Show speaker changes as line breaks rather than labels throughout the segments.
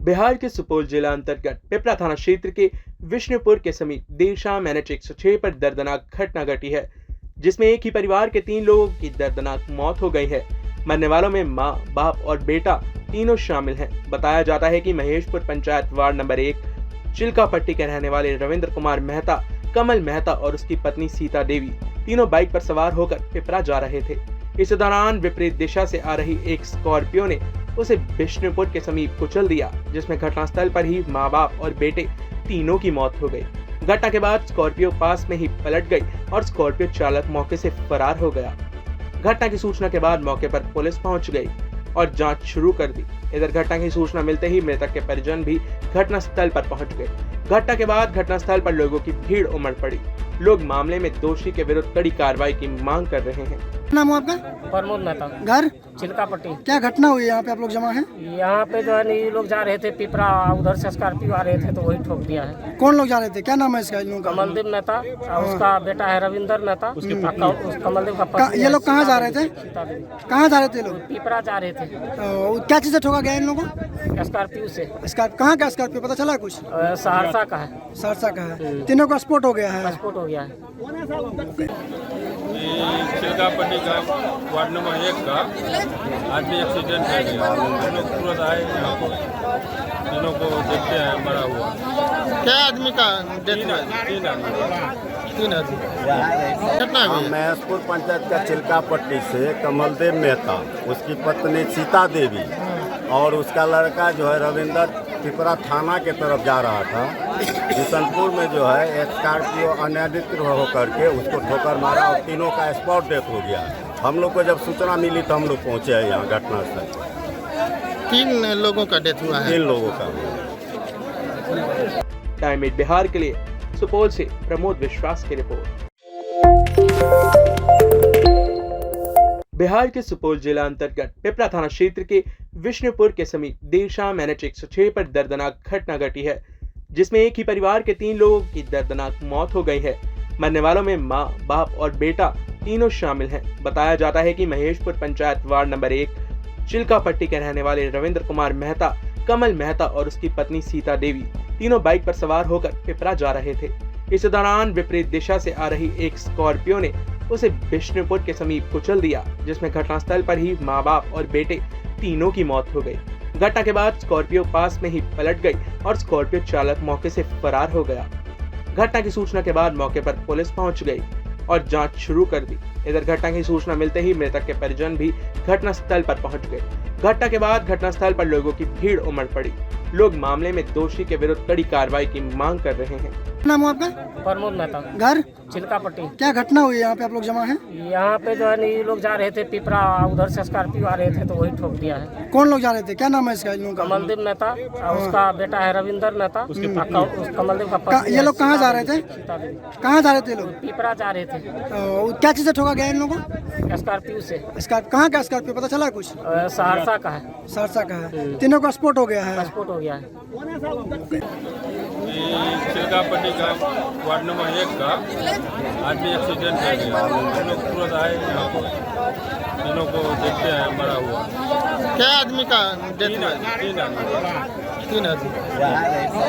बिहार के सुपौल जिला अंतर्गत पिपरा थाना क्षेत्र के विष्णुपुर के समीप देर शाम NH 106 पर दर्दनाक घटना घटी है, जिसमें एक ही परिवार के 3 लोगों की दर्दनाक मौत हो गई है। मरने वालों में मां, बाप और बेटा तीनों शामिल हैं। बताया जाता है कि महेशपुर पंचायत वार्ड नंबर 1 चिल्कापट्टी के रहने वाले रविंद्र कुमार मेहता, कमल मेहता और उसकी पत्नी सीता देवी तीनों बाइक पर सवार होकर पिपरा जा रहे थे। इस दौरान विपरीत दिशा से आ रही एक स्कॉर्पियो ने उसे विष्णुपुर के समीप कुचल दिया, जिसमें घटनास्थल पर ही माँ बाप और बेटे तीनों की मौत हो गई। घटना के बाद स्कॉर्पियो पास में ही पलट गई और स्कॉर्पियो चालक मौके से फरार हो गया। घटना की सूचना के बाद मौके पर पुलिस पहुंच गई और जांच शुरू कर दी। इधर घटना की सूचना मिलते ही मृतक के परिजन भी घटनास्थल पर पहुंच गए। घटना के बाद घटनास्थल पर लोगों की भीड़ उमड़ पड़ी। लोग मामले में दोषी के विरुद्ध कड़ी कार्रवाई की मांग कर रहे हैं।
नाम है आपका?
प्रमोद मेहता,
घर
चिल्कापट्टी।
क्या घटना हुई है यहाँ पे? आप लोग जमा हैं?
यहाँ पे जो है ये लोग जा रहे थे पिपरा, उधर से स्कॉर्पियो आ रहे थे तो वही ठोक दिया है।
कौन लोग जा रहे थे? क्या नाम है इसका? इन लोगों का?
कमलदेव मेहता और उसका बेटा है रविंदर मेहता। उस कमलदेव का पत्नी
ये लोग कहाँ जा रहे थे? कहाँ जा रहे थे लोग?
पिपरा जा रहे थे।
क्या चीज से ठोका गया इन लोगों को?
स्कॉर्पियो से।
कहाँ का स्कॉर्पियो पता चला कुछ?
सहरसा का है।
सहरसा का है। तीनों का स्पॉट हो गया है।
पासपोर्ट हो गया है।
चिल्कापट्टी का वार्ड नंबर 1 का आदमी एक्सीडेंट हो गया। हम लोग तुरंत आए यहाँ पर, तीनों को देखते हैं मरा हुआ।
क्या आदमी का डेथ हुआ? तीन आदमी। कितना हुआ?
महेशपुर पंचायत का चिल्कापट्टी से कमलदेव मेहता, उसकी पत्नी सीता देवी और उसका लड़का जो है रविंदर पिपरा थाना के तरफ जा रहा था। बिशनपुर में जो है एक स्कॉर्पियो अनियंत्रित होकर के उसको ठोकर मारा और तीनों का स्पॉट डेथ हो गया। हम लोग को जब सूचना मिली तो हम लोग पहुंचे हैं यहाँ घटनास्थल।
3 लोगों का डेथ हुआ है।
3 लोगों का।
टाइम 8 बिहार के लिए सुपौल से प्रमोद विश्वास की रिपोर्ट। बिहार के सुपौल जिला अंतर्गत पिपरा थाना क्षेत्र के विष्णुपुर के समीप देर शाम NH 106 पर दर्दनाक घटना घटी है, जिसमें एक ही परिवार के 3 लोगों की दर्दनाक मौत हो गई है। मरने वालों में मां, बाप और बेटा तीनों शामिल हैं। बताया जाता है कि महेशपुर पंचायत वार्ड नंबर 1 चिल्कापट्टी के रहने वाले रविंद्र कुमार मेहता, कमल मेहता और उसकी पत्नी सीता देवी तीनों बाइक पर सवार होकर पिपरा जा रहे थे। इस दौरान विपरीत दिशा से आ रही एक स्कॉर्पियो ने उसे विष्णुपुर के समीप कुचल दिया, जिसमें घटनास्थल पर ही माँ बाप और बेटे तीनों की मौत हो गई। घटना के बाद स्कॉर्पियो पास में ही पलट गई और स्कॉर्पियो चालक मौके से फरार हो गया। घटना की सूचना के बाद मौके पर पुलिस पहुंच गई और जांच शुरू कर दी। इधर घटना की सूचना मिलते ही मृतक के परिजन भी घटनास्थल पर पहुंच गए। घटना के बाद घटनास्थल पर लोगों की भीड़ उमड़ पड़ी। लोग मामले में दोषी के विरुद्ध कड़ी कार्रवाई की मांग कर रहे हैं।
नाम है आपका?
प्रमोद मेहता,
घर
चिल्कापट्टी।
क्या घटना हुई है यहाँ पे? आप लोग जमा हैं?
यहाँ पे जो है ये लोग जा रहे थे पिपरा, उधर से स्कॉर्पियो आ रहे थे तो वही ठोक दिया है।
कौन लोग जा रहे थे? क्या नाम है इसका? इन लोगों का?
कमलदेव मेहता और उसका बेटा है रविंदर मेहता। उस कमलदेव का पत्नी।
ये लोग कहाँ जा रहे थे? कहाँ जा रहे थे लोग?
पिपरा जा रहे थे।
क्या चीज से ठोका गया इन लोगों को?
स्कॉर्पियो से।
कहाँ का स्कॉर्पियो पता चला कुछ?
सहरसा का है।
सहरसा का है। तीनों का स्पॉट हो गया है।
पासपोर्ट हो गया है।
चिल्कापट्टी का वार्ड नंबर 1 का आदमी एक्सीडेंट हो गया। हम लोग तुरंत आए यहाँ पर, तीनों को देखते हैं मरा हुआ।
क्या आदमी का डेथ हुआ? 3 आदमी।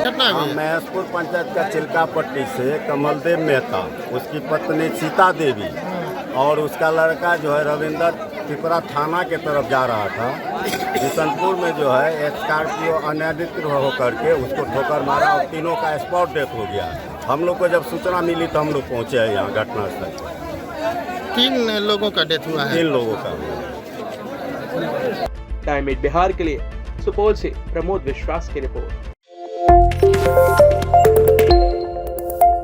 कितना हुआ?
महेशपुर पंचायत का चिल्कापट्टी से कमलदेव मेहता, उसकी पत्नी सीता देवी और उसका लड़का जो है रविंदर पिपरा थाना के तरफ जा रहा था। बिशनपुर में जो है एक स्कॉर्पियो अनियंत्रित होकर के उसको ठोकर मारा और तीनों का स्पॉट डेथ हो गया। हम लोग को जब सूचना मिली तो हम लोग पहुंचे हैं यहाँ घटनास्थल।
3 लोगों का डेथ हुआ है।
3 लोगों का।
टाइम 8 बिहार के लिए सुपौल से प्रमोद विश्वास की रिपोर्ट।